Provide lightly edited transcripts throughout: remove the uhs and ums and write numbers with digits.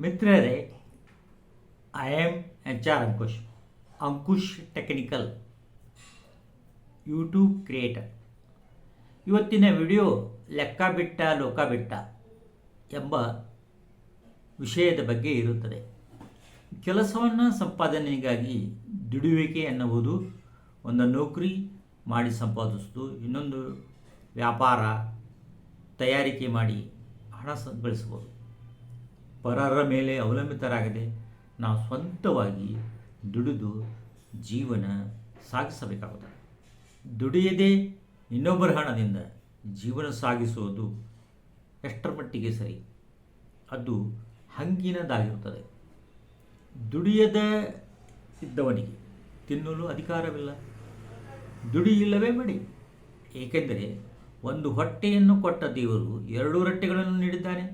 ಮಿತ್ರರೇ, I am H R Ankush technical YouTube creator. ಇವತ್ತಿನ video ಲೆಕ್ಕ ಬಿಟ್ಟ ಲೋಕ ಬಿಟ್ಟ ಎಂಬ ವಿಷಯದ ಬಗ್ಗೆ ಇರುತ್ತದೆ. ಕೆಲಸವನ್ನು ಸಂಪಾದನೆಗಾಗಿ ದುಡಿಯುವಿಕೆ ಎನ್ನುವುದು ಒಂದು ನೌಕರಿ ಮಾಡಿ ಸಂಪಾದಿಸುವುದು, ಇನ್ನೊಂದು ವ್ಯಾಪಾರ ತಯಾರಿಕೆ ಮಾಡಿ ಹಣ ಗಳಿಸಬಹುದು. ಪರರ ಮೇಲೆ ಅವಲಂಬಿತರಾಗದೆ ನಾವು ಸ್ವಂತವಾಗಿ ದುಡಿದು ಜೀವನ ಸಾಗಿಸಬೇಕಾಗುತ್ತದೆ. ದುಡಿಯದೆ ಇನ್ನೊಬ್ಬರ ಹಣದಿಂದ ಜೀವನ ಸಾಗಿಸುವುದು ಎಷ್ಟರ ಮಟ್ಟಿಗೆ ಸರಿ? ಅದು ಹಂಗಿನದಾಗಿರುತ್ತದೆ. ದುಡಿಯದ ಇದ್ದವನಿಗೆ ತಿನ್ನಲು ಅಧಿಕಾರವಿಲ್ಲ. ದುಡಿಯಿಲ್ಲವೇ ಬಿಡಿ. ಏಕೆಂದರೆ ಒಂದು ಹೊಟ್ಟೆಯನ್ನು ಕೊಟ್ಟ ದೇವರು 2 ರೊಟ್ಟೆಗಳನ್ನು ನೀಡಿದ್ದಾನೆ.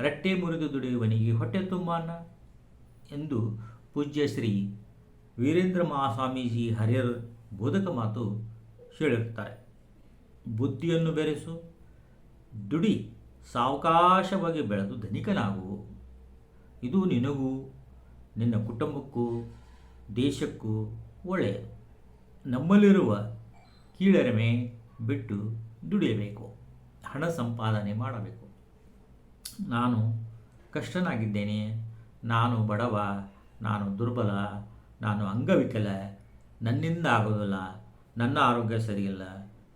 ರಟ್ಟೆ ಮುರಿದು ದುಡಿಯುವನಿಗೆ ಹೊಟ್ಟೆ ತುಂಬ ಅನ್ನ ಎಂದು ಪೂಜ್ಯ ಶ್ರೀ ವೀರೇಂದ್ರ ಮಹಾಸ್ವಾಮೀಜಿ ಹರಿಹರ ಬೋಧಕ ಮಾತು ಹೇಳಿರುತ್ತಾರೆ. ಬುದ್ಧಿಯನ್ನು ಬೆರೆಸು, ದುಡಿ, ಸಾವಕಾಶವಾಗಿ ಬೆಳೆದು ಧನಿಕನಾಗು. ಇದು ನಿನಗೂ ನಿನ್ನ ಕುಟುಂಬಕ್ಕೂ ದೇಶಕ್ಕೂ ಒಳ್ಳೆಯದು. ನಮ್ಮಲ್ಲಿರುವ ಕೀಳರಿಮೆ ಬಿಟ್ಟು ದುಡಿಯಬೇಕು, ಹಣ ಸಂಪಾದನೆ ಮಾಡಬೇಕು. ನಾನು ಕಷ್ಟನಾಗಿದ್ದೇನೆ, ನಾನು ಬಡವ, ನಾನು ದುರ್ಬಲ, ನಾನು ಅಂಗವಿಕಲ, ನನ್ನಿಂದ ಆಗೋದಿಲ್ಲ, ನನ್ನ ಆರೋಗ್ಯ ಸರಿಯಿಲ್ಲ,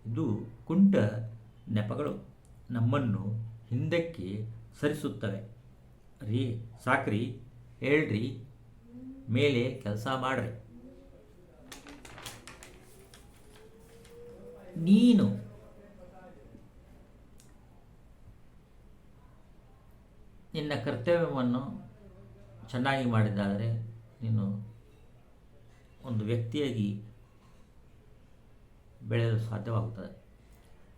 ಇದು ಕುಂಟ ನೆಪಗಳು ನಮ್ಮನ್ನು ಹಿಂದಕ್ಕೆ ಸರಿಸುತ್ತವೆ. ರೀ ಸಾಕ್ರಿ, ಹೇಳ್ರಿ, ಮೇಲೆ ಕೆಲಸ ಮಾಡ್ರಿ. ನೀನು ನಿನ್ನ ಕರ್ತವ್ಯವನ್ನು ಚೆನ್ನಾಗಿ ಮಾಡಿದ್ದಾದರೆ ನೀನು ಒಂದು ವ್ಯಕ್ತಿಯಾಗಿ ಬೆಳೆಯಲು ಸಾಧ್ಯವಾಗುತ್ತದೆ.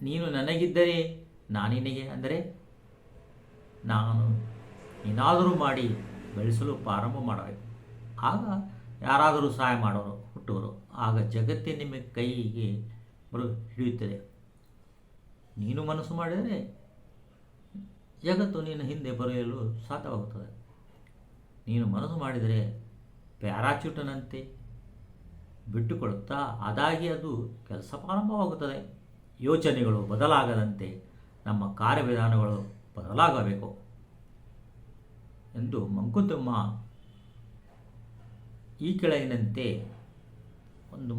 ನೀನು ನನಗಿದ್ದರೆ ನಾನಿನಿಗೆ ಅಂದರೆ ನಾನು ಏನಾದರೂ ಮಾಡಿ ಬೆಳೆಸಲು ಪ್ರಾರಂಭ ಮಾಡಬೇಕು. ಆಗ ಯಾರಾದರೂ ಸಹಾಯ ಮಾಡೋರು ಹುಟ್ಟುವರು. ಆಗ ಜಗತ್ತೇ ನಿಮ್ಮ ಕೈಗೆ ಹಿಡಿಯುತ್ತದೆ. ನೀನು ಮನಸ್ಸು ಮಾಡಿದರೆ ಜಗತ್ತು ನಿನ್ನ ಹಿಂದೆ ಬರೆಯಲು ಸಾಧ್ಯವಾಗುತ್ತದೆ. ನೀನು ಮನಸ್ಸು ಮಾಡಿದರೆ ಪ್ಯಾರಾಚೂಟನಂತೆ ಬಿಟ್ಟುಕೊಳ್ಳುತ್ತಾ ಅದಾಗಿ ಅದು ಕೆಲಸ ಪ್ರಾರಂಭವಾಗುತ್ತದೆ. ಯೋಚನೆಗಳು ಬದಲಾಗದಂತೆ ನಮ್ಮ ಕಾರ್ಯವಿಧಾನಗಳು ಬದಲಾಗಬೇಕು ಎಂದು ಮಂಕುತಿಮ್ಮ ಈ ಕೆಳಗಿನಂತೆ ಒಂದು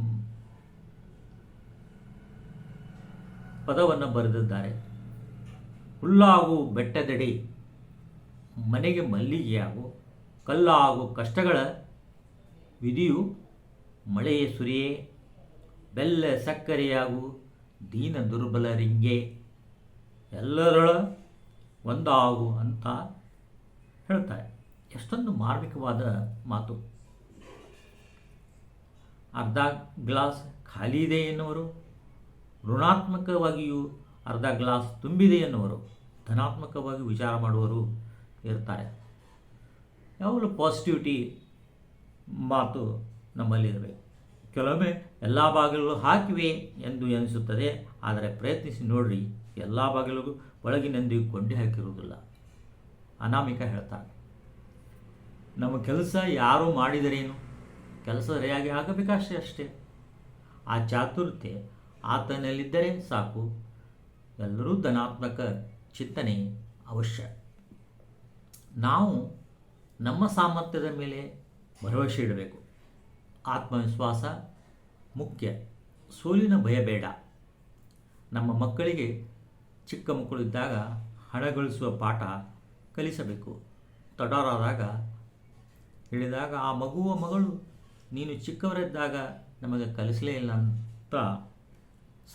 ಪದವನ್ನು ಬರೆದಿದ್ದಾರೆ. ಹುಲ್ಲಾಗು ಬೆಟ್ಟದಡಿ, ಮನೆಗೆ ಮಲ್ಲಿಗೆಯಾಗು, ಕಲ್ಲಾಗು ಕಷ್ಟಗಳ ವಿಧಿಯು ಮಳೆಯ ಸುರಿಯೇ, ಬೆಲ್ಲ ಸಕ್ಕರೆಯಾಗು ದೀನ ದುರ್ಬಲರಿಂಗೆ, ಎಲ್ಲರೊಳ ಒಂದಾಗು ಅಂತ ಹೇಳ್ತಾರೆ. ಎಷ್ಟೊಂದು ಮಾರ್ಮಿಕವಾದ ಮಾತು. ಅರ್ಧ ಗ್ಲಾಸ್ ಖಾಲಿ ಇದೆ ಎನ್ನುವರು, ಋಣಾತ್ಮಕವಾಗಿಯೂ ಅರ್ಧ ಗ್ಲಾಸ್ ತುಂಬಿದೆ ಎನ್ನುವರು, ಧನಾತ್ಮಕವಾಗಿ ವಿಚಾರ ಮಾಡುವರು ಇರ್ತಾರೆ. ಯಾವಾಗಲೂ ಪಾಸಿಟಿವಿಟಿ ಮಾತು ನಮ್ಮಲ್ಲಿರಬೇಕು. ಕೆಲವೊಮ್ಮೆ ಎಲ್ಲ ಬಾಗಿಲು ಹಾಕಿವೆ ಎಂದು ಎನಿಸುತ್ತದೆ, ಆದರೆ ಪ್ರಯತ್ನಿಸಿ ನೋಡ್ರಿ, ಎಲ್ಲ ಬಾಗಿಲಿಗೂ ಒಳಗಿನೆಂದಿಗೂ ಕೊಂಡಿ ಹಾಕಿರುವುದಿಲ್ಲ. ಅನಾಮಿಕ ಹೇಳ್ತಾರೆ, ನಮ್ಮ ಕೆಲಸ ಯಾರು ಮಾಡಿದರೇನು, ಕೆಲಸ ಸರಿಯಾಗಿ ಆಗಬೇಕಷ್ಟೇ ಅಷ್ಟೇ. ಆ ಚಾತುರ್ಯತೆ ಆತನಲ್ಲಿದ್ದರೆ ಸಾಕು. ಎಲ್ಲರೂ ಧನಾತ್ಮಕ ಚಿಂತನೆ ಅವಶ್ಯ. ನಾವು ನಮ್ಮ ಸಾಮರ್ಥ್ಯದ ಮೇಲೆ ಭರವಸೆ ಇಡಬೇಕು. ಆತ್ಮವಿಶ್ವಾಸ ಮುಖ್ಯ. ಸೋಲಿನ ಭಯ ಬೇಡ. ನಮ್ಮ ಮಕ್ಕಳಿಗೆ ಚಿಕ್ಕ ಮಕ್ಕಳು ಇದ್ದಾಗ ಹಣ ಗಳಿಸುವ ಪಾಠ ಕಲಿಸಬೇಕು. ದೊಡ್ಡವರಾದಾಗ ಹೇಳಿದಾಗ ಆ ಮಗಳು ನೀನು ಚಿಕ್ಕವರಿದ್ದಾಗ ನಮಗೆ ಕಲಿಸಲೇ ಇಲ್ಲ ಅಂತ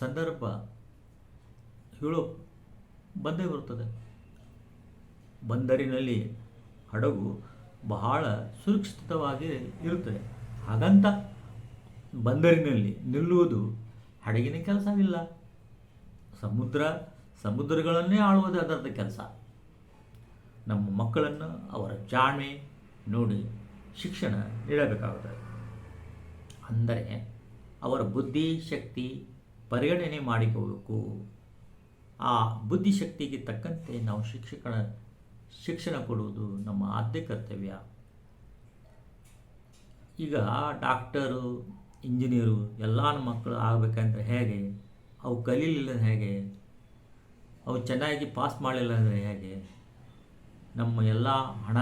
ಸಂದರ್ಭ ಹೇಳೋ ಬಂದೇ ಬರುತ್ತದೆ. ಬಂದರಿನಲ್ಲಿ ಹಡಗು ಬಹಳ ಸುರಕ್ಷಿತವಾಗಿ ಇರುತ್ತದೆ. ಹಾಗಂತ ಬಂದರಿನಲ್ಲಿ ನಿಲ್ಲುವುದು ಹಡಗಿನ ಕೆಲಸವಿಲ್ಲ. ಸಮುದ್ರಗಳನ್ನೇ ಆಳುವುದು ಅದರದ ಕೆಲಸ. ನಮ್ಮ ಮಕ್ಕಳನ್ನು ಅವರ ಜಾಣ್ಮೆ ನೋಡಿ ಶಿಕ್ಷಣ ನೀಡಬೇಕಾಗುತ್ತದೆ. ಅಂದರೆ ಅವರ ಬುದ್ಧಿಶಕ್ತಿ ಪರಿಗಣನೆ ಮಾಡಿಕೋಬೇಕು. ಆ ಬುದ್ಧಿಶಕ್ತಿಗೆ ತಕ್ಕಂತೆ ನಾವು ಶಿಕ್ಷಣ ಶಿಕ್ಷಣ ಕೊಡುವುದು ನಮ್ಮ ಆದ್ಯ ಕರ್ತವ್ಯ. ಈಗ ಡಾಕ್ಟರು, ಇಂಜಿನಿಯರು ಎಲ್ಲ ಮಕ್ಕಳು ಆಗಬೇಕಂದ್ರೆ ಹೇಗೆ? ಅವು ಕಲೀಲಿಲ್ಲ ಹೇಗೆ? ಅವು ಚೆನ್ನಾಗಿ ಪಾಸ್ ಮಾಡಲಿಲ್ಲ ಅಂದರೆ ಹೇಗೆ? ನಮ್ಮ ಎಲ್ಲ ಹಣ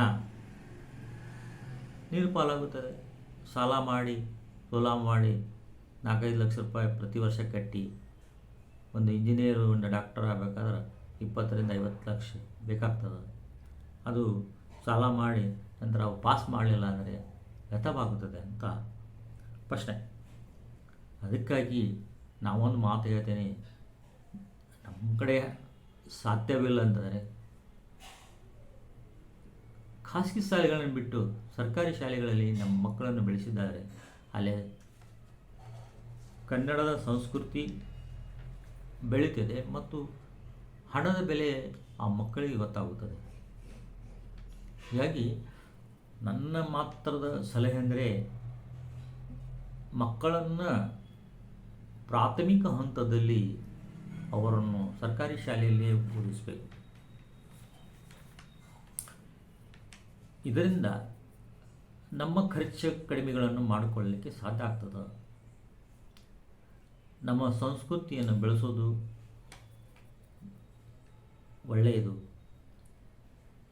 ನೀರು ಪಾಲಾಗುತ್ತದೆ. ಸಾಲ ಮಾಡಿ, ಸೋಲ ಮಾಡಿ 4-5 ಲಕ್ಷ ರೂಪಾಯಿ ಪ್ರತಿ ವರ್ಷ ಕಟ್ಟಿ ಒಂದು ಇಂಜಿನಿಯರು, ಒಂದು ಡಾಕ್ಟರ್ ಆಗಬೇಕಾದ್ರೆ 20-50 ಲಕ್ಷ ಬೇಕಾಗ್ತದೆ. ಅದು ಸಾಲ ಮಾಡಿ ನಂತರ ಅವು ಪಾಸ್ ಮಾಡಲಿಲ್ಲ ಅಂದರೆ ವ್ಯರ್ಥವಾಗುತ್ತದೆ ಅಂತ ಪ್ರಶ್ನೆ. ಅದಕ್ಕಾಗಿ ನಾವೊಂದು ಮಾತು ಹೇಳ್ತೇನೆ, ನಮ್ಮ ಕಡೆ ಸಾಧ್ಯವಿಲ್ಲ ಅಂತಂದರೆ ಖಾಸಗಿ ಶಾಲೆಗಳನ್ನು ಬಿಟ್ಟು ಸರ್ಕಾರಿ ಶಾಲೆಗಳಲ್ಲಿ ನಮ್ಮ ಮಕ್ಕಳನ್ನು ಬೆಳೆಸಿದ್ದಾರೆ. ಅಲ್ಲೇ ಕನ್ನಡದ ಸಂಸ್ಕೃತಿ ಬೆಳೀತದೆ ಮತ್ತು ಹಣದ ಬೆಲೆ ಆ ಮಕ್ಕಳಿಗೆ ಗೊತ್ತಾಗುತ್ತದೆ. ಹೀಗಾಗಿ ನನ್ನ ಮಾತ್ರದ ಸಲಹೆ ಅಂದರೆ ಮಕ್ಕಳನ್ನು ಪ್ರಾಥಮಿಕ ಹಂತದಲ್ಲಿ ಅವರನ್ನು ಸರ್ಕಾರಿ ಶಾಲೆಯಲ್ಲೇ ಓದಿಸಬೇಕು. ಇದರಿಂದ ನಮ್ಮ ಖರ್ಚು ಕಡಿಮೆಗಳನ್ನು ಮಾಡಿಕೊಳ್ಳಲಿಕ್ಕೆ ಸಾಧ್ಯ ಆಗ್ತದೆ. ನಮ್ಮ ಸಂಸ್ಕೃತಿಯನ್ನು ಬೆಳೆಸೋದು ಒಳ್ಳೆಯದು.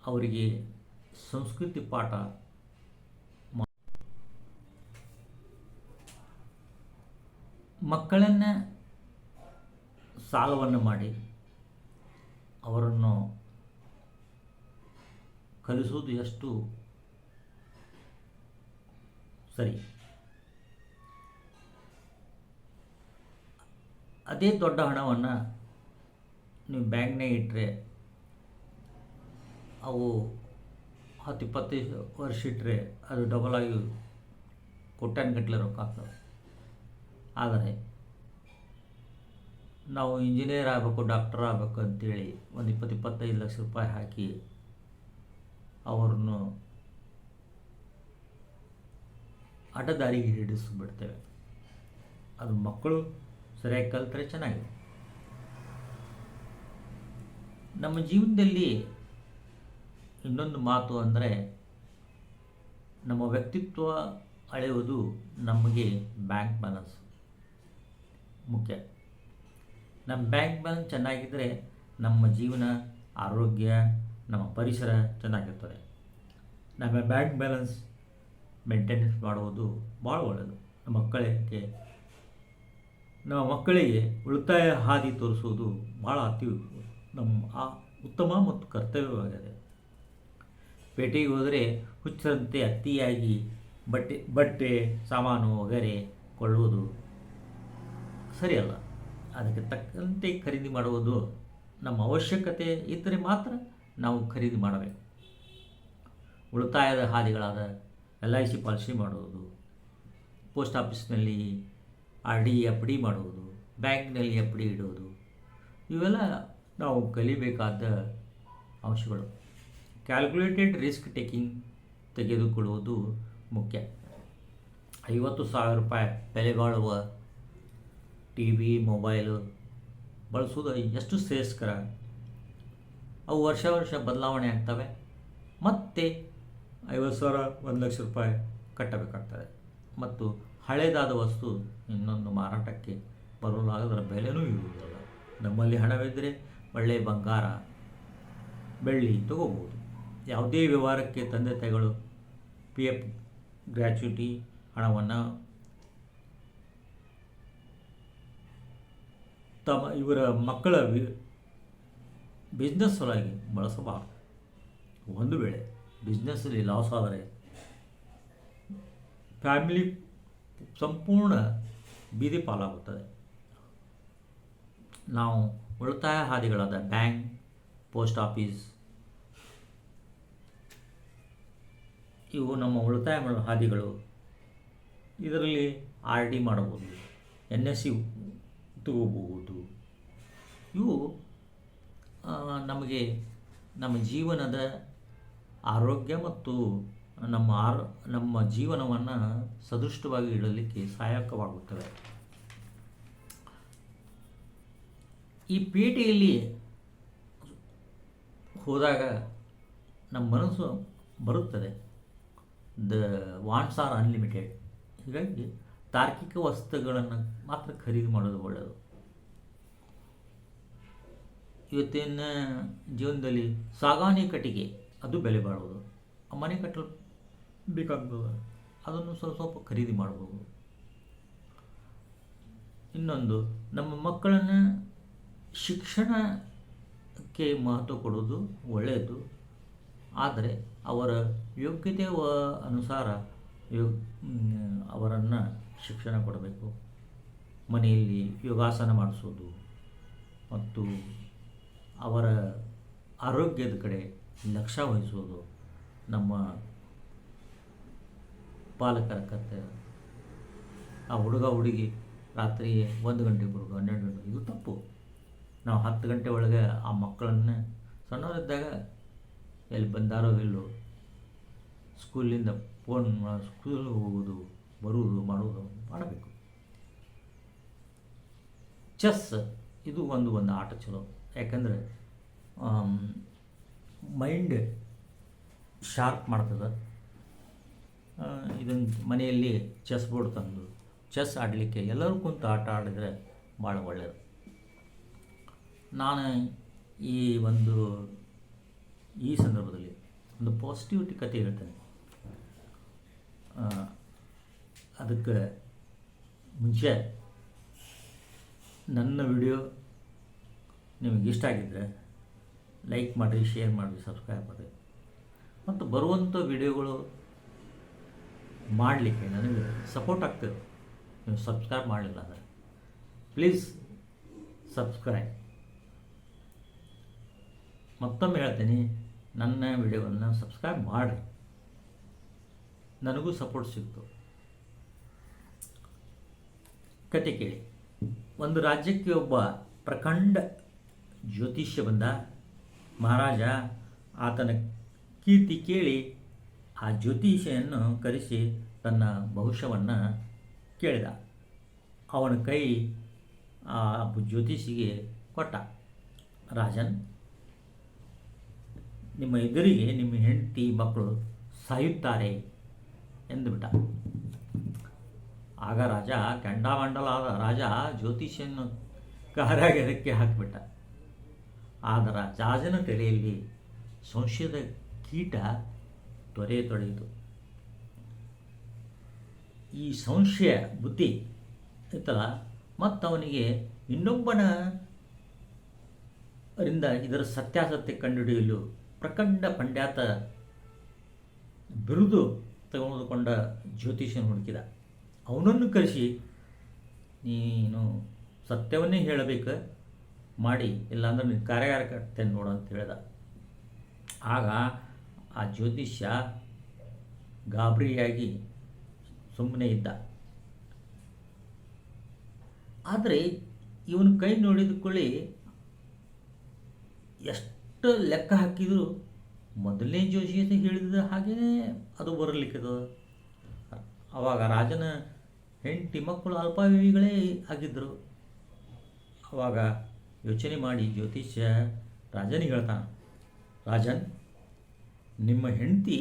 ಅವರಿಗೆ ಸಂಸ್ಕೃತಿ ಪಾಠ ಮಕ್ಕಳನ್ನು ಸಾಲವನ್ನು ಮಾಡಿ ಅವರನ್ನು ಕಲಿಸುವುದು ಎಷ್ಟು ಸರಿ? ಅದೇ ದೊಡ್ಡ ಹಣವನ್ನು ನೀವು ಬ್ಯಾಂಕ್ನಾಗ ಇಟ್ಟರೆ ಅವು 10-20 ವರ್ಷ ಇಟ್ಟರೆ ಅದು ಡಬಲ್ ಆಗಿ ಕೋಟ್ಯಾನುಗಟ್ಟಲೆ ರೊಕ್ಕ ಆಗ್ತವೆ. ಆದರೆ ನಾವು ಇಂಜಿನಿಯರ್ ಆಗಬೇಕು, ಡಾಕ್ಟರ್ ಆಗಬೇಕು ಅಂತೇಳಿ ಒಂದು 20-25 ಲಕ್ಷ ರೂಪಾಯಿ ಹಾಕಿ ಅವರನ್ನು ಅಡ್ಡದಾರಿಗೆ ಹಿಡಿಸಿಬಿಡ್ತೇವೆ. ಅದು ಮಕ್ಕಳು ಸರಿಯಾಗಿ ಕಲಿತರೆ ಚೆನ್ನಾಗಿದೆ. ನಮ್ಮ ಜೀವನದಲ್ಲಿ ಇನ್ನೊಂದು ಮಾತು ಅಂದರೆ ನಮ್ಮ ವ್ಯಕ್ತಿತ್ವ ಅಳೆಯುವುದು ನಮಗೆ ಬ್ಯಾಂಕ್ ಬ್ಯಾಲೆನ್ಸ್ ಮುಖ್ಯ. ನಮ್ಮ ಬ್ಯಾಂಕ್ ಬ್ಯಾಲೆನ್ಸ್ ಚೆನ್ನಾಗಿದ್ದರೆ ನಮ್ಮ ಜೀವನ, ಆರೋಗ್ಯ, ನಮ್ಮ ಪರಿಸರ ಚೆನ್ನಾಗಿರ್ತದೆ. ನಮ್ಮ ಬ್ಯಾಂಕ್ ಬ್ಯಾಲೆನ್ಸ್ ಮೇಂಟೆನೆನ್ಸ್ ಮಾಡುವುದು ಭಾಳ ಒಳ್ಳೆಯದು. ನಮ್ಮ ಮಕ್ಕಳಿಗೆ ಉಳಿತಾಯ ಹಾದಿ ತೋರಿಸುವುದು ಭಾಳ ನಮ್ಮ ಉತ್ತಮ ಮತ್ತು ಕರ್ತವ್ಯವಾಗಿದೆ. ಪೇಟೆಗೆ ಹೋದರೆ ಹುಚ್ಚರಂತೆ ಅತಿಯಾಗಿ ಬಟ್ಟೆ ಸಾಮಾನು ವಗೈರೆ ಕೊಳ್ಳುವುದು ಸರಿಯಲ್ಲ. ಅದಕ್ಕೆ ತಕ್ಕಂತೆ ಖರೀದಿ ಮಾಡುವುದು, ನಮ್ಮ ಅವಶ್ಯಕತೆ ಇದ್ದರೆ ಮಾತ್ರ ನಾವು ಖರೀದಿ ಮಾಡಬೇಕು. ಉಳಿತಾಯದ ಹಾದಿಗಳಾದ LIC ಪಾಲಿಸಿ ಮಾಡುವುದು, ಪೋಸ್ಟ್ ಆಫೀಸ್ನಲ್ಲಿ RD FD ಮಾಡುವುದು, ಬ್ಯಾಂಕ್ನಲ್ಲಿ FD ಇಡುವುದು, ಇವೆಲ್ಲ ನಾವು ಕಲಿಬೇಕಾದ ಅಂಶಗಳು. ಕ್ಯಾಲ್ಕುಲೇಟೆಡ್ ರಿಸ್ಕ್ ಟೇಕಿಂಗ್ ತೆಗೆದುಕೊಳ್ಳುವುದು ಮುಖ್ಯ. 50,000 ರೂಪಾಯಿ ಬೆಲೆ ಬಾಳುವ TV, ಮೊಬೈಲು ಬಳಸುವುದು ಎಷ್ಟು ಶ್ರೇಯಸ್ಕರ? ಅವು ವರ್ಷ ಬದಲಾವಣೆ ಆಗ್ತವೆ. ಮತ್ತೆ 50,000, 1 ಲಕ್ಷ ರೂಪಾಯಿ ಕಟ್ಟಬೇಕಾಗ್ತದೆ. ಮತ್ತು ಹಳೆಯದಾದ ವಸ್ತು ಇನ್ನೊಂದು ಮಾರಾಟಕ್ಕೆ ಬರಲು ಅದರ ಬೆಲೆನೂ ಇರುವುದಿಲ್ಲ. ನಮ್ಮಲ್ಲಿ ಹಣವಿದ್ದರೆ ಒಳ್ಳೆಯ ಬಂಗಾರ, ಬೆಳ್ಳಿ ತಗೋಬೋದು. ಯಾವುದೇ ವ್ಯವಹಾರಕ್ಕೆ ತಂದೆ ತಾಯಿಗಳು PF ಗ್ರ್ಯಾಚ್ಯುಟಿ ಹಣವನ್ನು ಇವರ ಮಕ್ಕಳ ಬಿಸ್ನೆಸ್ ಸಲುವಾಗಿ ಬಳಸಬಾರದು. ಒಂದು ವೇಳೆ ಬಿಸ್ನೆಸ್ಸಲ್ಲಿ ಲಾಸ್ ಆದರೆ ಫ್ಯಾಮಿಲಿ ಸಂಪೂರ್ಣ ಬೀದಿ ಪಾಲಾಗುತ್ತದೆ. ನಾವು ಉಳಿತಾಯ ಹಾದಿಗಳಾದ ಬ್ಯಾಂಕ್, ಪೋಸ್ಟ್ ಆಫೀಸ್ ಇವು ನಮ್ಮ ಉಳಿತಾಯ ಹಾದಿಗಳು. ಇದರಲ್ಲಿ RD ಮಾಡಬಹುದು, NSE ತಗೋಬಹುದು. ಇವು ನಮಗೆ ನಮ್ಮ ಜೀವನದ ಆರೋಗ್ಯ ಮತ್ತು ನಮ್ಮ ಜೀವನವನ್ನು ಸದೃಷ್ಟವಾಗಿ ಇಡಲಿಕ್ಕೆ ಸಹಾಯಕವಾಗುತ್ತವೆ. ಈ ಪೇಟೆಯಲ್ಲಿ ಹೋದಾಗ ನಮ್ಮ ಮನಸ್ಸು ಬರುತ್ತದೆ. The wants are unlimited. ಹೀಗಾಗಿ ತಾರ್ಕಿಕ ವಸ್ತುಗಳನ್ನು ಮಾತ್ರ ಖರೀದಿ ಮಾಡೋದು ಒಳ್ಳೆಯದು. ಇವತ್ತಿನ ಜೀವನದಲ್ಲಿ ಸಾಗಾಣೆ ಕಟ್ಟಿಗೆ ಅದು ಬೆಲೆ ಬಾಳುವುದು. ಮನೆ ಕಟ್ಟಲು ಬೇಕಾಗ್ತದೆ, ಅದನ್ನು ಸ್ವಲ್ಪ ಸ್ವಲ್ಪ ಖರೀದಿ ಮಾಡ್ಬೋದು. ಇನ್ನೊಂದು, ನಮ್ಮ ಮಕ್ಕಳನ್ನು ಶಿಕ್ಷಣಕ್ಕೆ ಮಹತ್ವ ಕೊಡೋದು ಒಳ್ಳೆಯದು. ಆದರೆ ಅವರ ಯೋಗ್ಯತೆ ಅನುಸಾರ ಅವರನ್ನು ಶಿಕ್ಷಣ ಕೊಡಬೇಕು. ಮನೆಯಲ್ಲಿ ಯೋಗಾಸನ ಮಾಡಿಸೋದು ಮತ್ತು ಅವರ ಆರೋಗ್ಯದ ಕಡೆ ಲಕ್ಷ್ಯ ವಹಿಸೋದು ನಮ್ಮ ಪಾಲಕರ ಕರ್ತವ್ಯ. ಆ ಹುಡುಗ ಹುಡುಗಿ ರಾತ್ರಿ 1 ಗಂಟೆಗೆ ಬರೋದು, 12 ಗಂಟೆ, ಇದು ತಪ್ಪು. ನಾವು 10 ಗಂಟೆ ಒಳಗೆ ಆ ಮಕ್ಕಳನ್ನು ಸಣ್ಣವರಿದ್ದಾಗ ಎಲ್ಲಿ ಬಂದಾರೋ ಇಲ್ಲೋ ಸ್ಕೂಲಿಂದ ಫೋನ್ ಸ್ಕೂಲ್ ಹೋಗೋದು ಬರುವುದು ಮಾಡೋದು ಮಾಡಬೇಕು. ಚೆಸ್ ಇದು ಒಂದು ಆಟ ಚಲೋ, ಯಾಕಂದರೆ ಮೈಂಡ್ ಶಾರ್ಪ್ ಮಾಡ್ತದೆ. ಇದನ್ನು ಮನೆಯಲ್ಲಿ ಚೆಸ್ ಬೋರ್ಡ್ ತಂದು ಚೆಸ್ ಆಡಲಿಕ್ಕೆ ಎಲ್ಲರೂ ಕುಂತು ಆಟ ಆಡಿದರೆ ಭಾಳ ಒಳ್ಳೆಯದು. ನಾನು ಈ ಸಂದರ್ಭದಲ್ಲಿ ಒಂದು ಪಾಸಿಟಿವಿಟಿ ಕಥೆ ಹೇಳ್ತೇನೆ. ಅದಕ್ಕೆ ಮುಂಚೆ ನನ್ನ ವಿಡಿಯೋ ನಿಮಗೆ ಇಷ್ಟ ಆಗಿದ್ದರೆ ಲೈಕ್ ಮಾಡಿರಿ, ಶೇರ್ ಮಾಡಿರಿ, ಸಬ್ಸ್ಕ್ರೈಬ್ ಮಾಡಿರಿ. ಮತ್ತು ಬರುವಂಥ ವಿಡಿಯೋಗಳು ಮಾಡಲಿಕ್ಕೆ ನನಗೆ ಸಪೋರ್ಟ್ ಆಗ್ತದೆ. ನೀವು ಸಬ್ಸ್ಕ್ರೈಬ್ ಮಾಡಲಿಲ್ಲ ಅಂದರೆ ಪ್ಲೀಸ್ ಸಬ್ಸ್ಕ್ರೈಬ್. ಮತ್ತೊಮ್ಮೆ ಹೇಳ್ತೀನಿ, ನನ್ನ ವಿಡಿಯೋವನ್ನು ಸಬ್ಸ್ಕ್ರೈಬ್ ಮಾಡಿರಿ, ನನಗೂ ಸಪೋರ್ಟ್ ಸಿಕ್ತು. ಕತೆ ಕೇಳಿ. ಒಂದು ರಾಜ್ಯಕ್ಕೆ ಒಬ್ಬ ಪ್ರಖಂಡ ಜ್ಯೋತಿಷ್ಯ ಬಂದ. ಮಹಾರಾಜ ಆತನ ಕೀರ್ತಿ ಕೇಳಿ ಆ ಜ್ಯೋತಿಷಿಯನ್ನು ಕರೆಸಿ ತನ್ನ ಭವಿಷ್ಯವನ್ನು ಕೇಳಿದ. ಅವನ ಕೈ ಆ ಜ್ಯೋತಿಷಿಗೆ ಕೊಟ್ಟ. ರಾಜನ್, ನಿಮ್ಮ ಎದುರಿಗೆ ನಿಮ್ಮ ಹೆಂಡತಿ ಮಕ್ಕಳು ಸಾಯುತ್ತಾರೆ ಎಂದುಬಿಟ್ಟ. ಆಗ ರಾಜ ಕೆಂಡಾಮಂಡಲಾದ ರಾಜ ಜ್ಯೋತಿಷಿಯನ್ನು ಕಾರಾಗರಕ್ಕೆ ಹಾಕಿಬಿಟ್ಟ. ಆದರೆ ರಾಜನ ತಲೆಯಲ್ಲಿ ಸಂಶಯದ ಕೀಟ ತೊಡೆಯಿತು. ಈ ಸಂಶಯ ಬುದ್ಧಿ ಇತ್ತಲ್ಲ, ಮತ್ತು ಅವನಿಗೆ ಇನ್ನೊಬ್ಬನರಿಂದ ಇದರ ಸತ್ಯಾಸತ್ಯ ಕಂಡುಹಿಡಿಯಲು ಪ್ರಖಂಡ ಪಂಡ್ಯಾತ ಬಿರುದು ತೆಗೆದುಕೊಂಡ ಜ್ಯೋತಿಷನ ಹುಡುಕಿದ. ಅವನನ್ನು ಕರೆಸಿ, ನೀನು ಸತ್ಯವನ್ನೇ ಹೇಳಬೇಕು ಮಾಡಿ, ಇಲ್ಲಾಂದ್ರೆ ನೀನು ಕಾರ್ಯಾಗಾರ ಕಟ್ತೇನೆ ನೋಡು ಅಂತ ಹೇಳ್ದ. ಆಗ ಆ ಜ್ಯೋತಿಷ್ಯ ಗಾಬರಿಯಾಗಿ ಸುಮ್ಮನೆ ಇದ್ದ. ಆದರೆ ಇವನು ಕೈ ನೋಡಿದ ಕೂಡಲೇ ಎಷ್ಟು ಲೆಕ್ಕ ಹಾಕಿದ್ರು ಮೊದಲನೇ ಜ್ಯೋತಿಷ ಹೇಳಿದ ಹಾಗೆಯೇ ಅದು ಬರಲಿಕ್ಕದ. ಆವಾಗ ರಾಜನ ಹೆಂಡತಿ ಮಕ್ಕಳು ಅಲ್ಪಾಯುವಿಗಳೇ ಆಗಿದ್ದರು. ಆವಾಗ ಯೋಚನೆ ಮಾಡಿ ಜ್ಯೋತಿಷ್ಯ ರಾಜನಿಗೆ ಹೇಳ್ತಾನೆ, ರಾಜನ್, ನಿಮ್ಮ ಹೆಂಡತಿ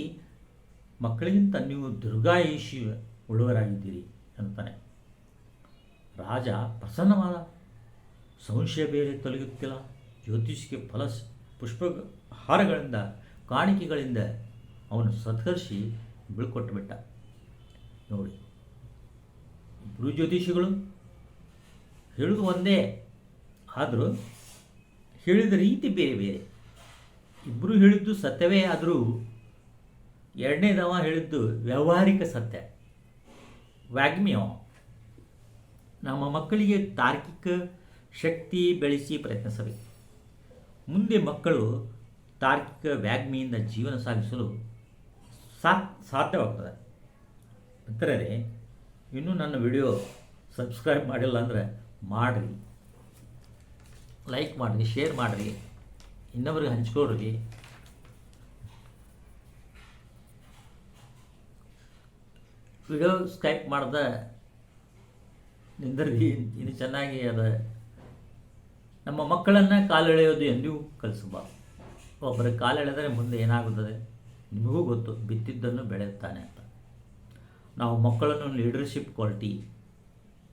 ಮಕ್ಕಳಿಗಿಂತ ನೀವು ದೀರ್ಘಾಯುಷಿ ಉಳ್ಳವರಾಗಿದ್ದೀರಿ ಅಂತಾನೆ. ರಾಜ ಪ್ರಸನ್ನವಾದ. ಸಂಶಯ ಬೇರೆ ತೊಲಗುತ್ತಿಲ್ಲ. ಜ್ಯೋತಿಷಿಗೆ ಪುಷ್ಪಹಾರಗಳಿಂದ ಕಾಣಿಕೆಗಳಿಂದ ಅವನು ಸತ್ಕರಿಸಿ ಬೀಳ್ಕೊಟ್ಟುಬಿಟ್ಟ. ನೋಡಿ, ಇಬ್ಬರು ಜ್ಯೋತಿಷಿಗಳು ಹೇಳೋದು ಒಂದೇ, ಆದರೂ ಹೇಳಿದ ರೀತಿ ಬೇರೆ ಬೇರೆ. ಇಬ್ಬರು ಹೇಳಿದ್ದು ಸತ್ಯವೇ ಆದರೂ ಎರಡನೇದವ ಹೇಳಿದ್ದು ವ್ಯಾವಹಾರಿಕ ಸತ್ಯ, ವಾಗ್ಮಿಯ. ನಮ್ಮ ಮಕ್ಕಳಿಗೆ ತಾರ್ಕಿಕ ಶಕ್ತಿ ಬೆಳೆಸಿ ಪ್ರಯತ್ನಿಸಬೇಕು. ಮುಂದೆ ಮಕ್ಕಳು ತಾರ್ಕಿಕ ವ್ಯಾಗ್ಮಿಯಿಂದ ಜೀವನ ಸಾಗಿಸಲು ಸಾಧ್ಯವಾಗ್ತದೆ. ಮಿತ್ರರೇ, ಇನ್ನೂ ನನ್ನ ವಿಡಿಯೋ ಸಬ್ಸ್ಕ್ರೈಬ್ ಮಾಡಿಲ್ಲ ಅಂದರೆ ಮಾಡಿರಿ, ಲೈಕ್ ಮಾಡಿರಿ, ಶೇರ್ ಮಾಡಿರಿ, ಇನ್ನೊಬ್ರಿಗೆ ಹಂಚ್ಕೊಡ್ರಿ. ವಿಡಿಯೋ ಸ್ಕೈಪ್ ಮಾಡ್ದ ನಿಂದರ್ಗಿ ಇನ್ನು ಚೆನ್ನಾಗಿ ಅದ. ನಮ್ಮ ಮಕ್ಕಳನ್ನು ಕಾಲೆಳೆಯೋದು ಎಂದಿಗೂ ಕಲಿಸಬಾರ್ದು. ಒಬ್ಬರ ಕಾಲೆಳೆದರೆ ಮುಂದೆ ಏನಾಗುತ್ತದೆ ನಿಮಗೂ ಗೊತ್ತು, ಬಿತ್ತಿದ್ದನ್ನು ಬೆಳೆಯುತ್ತಾನೆ ಅಂತ. ನಾವು ಮಕ್ಕಳನ್ನು ಲೀಡರ್ಶಿಪ್ ಕ್ವಾಲಿಟಿ